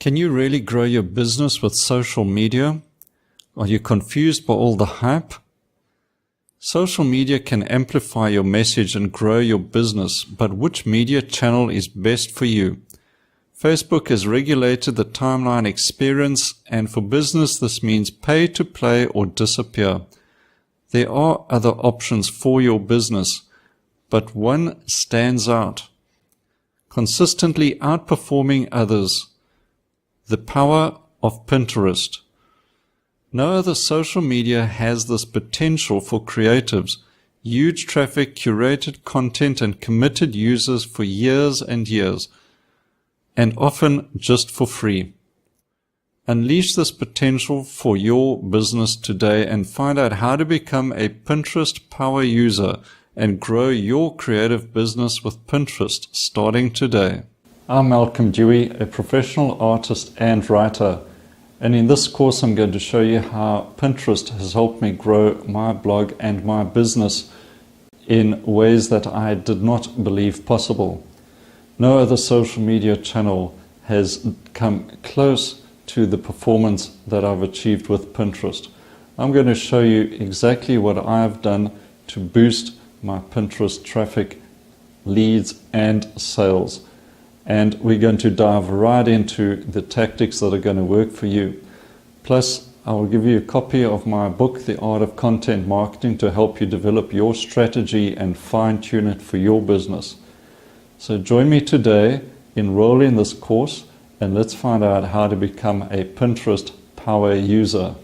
Can you really grow your business with social media? Are you confused by all the hype? Social media can amplify your message and grow your business, but which media channel is best for you? Facebook has regulated the timeline experience, and for business this means pay to play or disappear. There are other options for your business, but one stands out, consistently outperforming others: the power of Pinterest. No other social media has this potential for creatives: huge traffic, curated content, and committed users for years and years, and often just for free. Unleash this potential for your business today and find out how to become a Pinterest power user and grow your creative business with Pinterest starting today. I'm Malcolm Dewey, a professional artist and writer, and in this course I'm going to show you how Pinterest has helped me grow my blog and my business in ways that I did not believe possible. No other social media channel has come close to the performance that I've achieved with Pinterest. I'm going to show you exactly what I've done to boost my Pinterest traffic, leads and sales. And we're going to dive right into the tactics that are going to work for you. Plus, I will give you a copy of my book, The Art of Content Marketing, to help you develop your strategy and fine-tune it for your business. So join me today, enroll in this course, and let's find out how to become a Pinterest power user.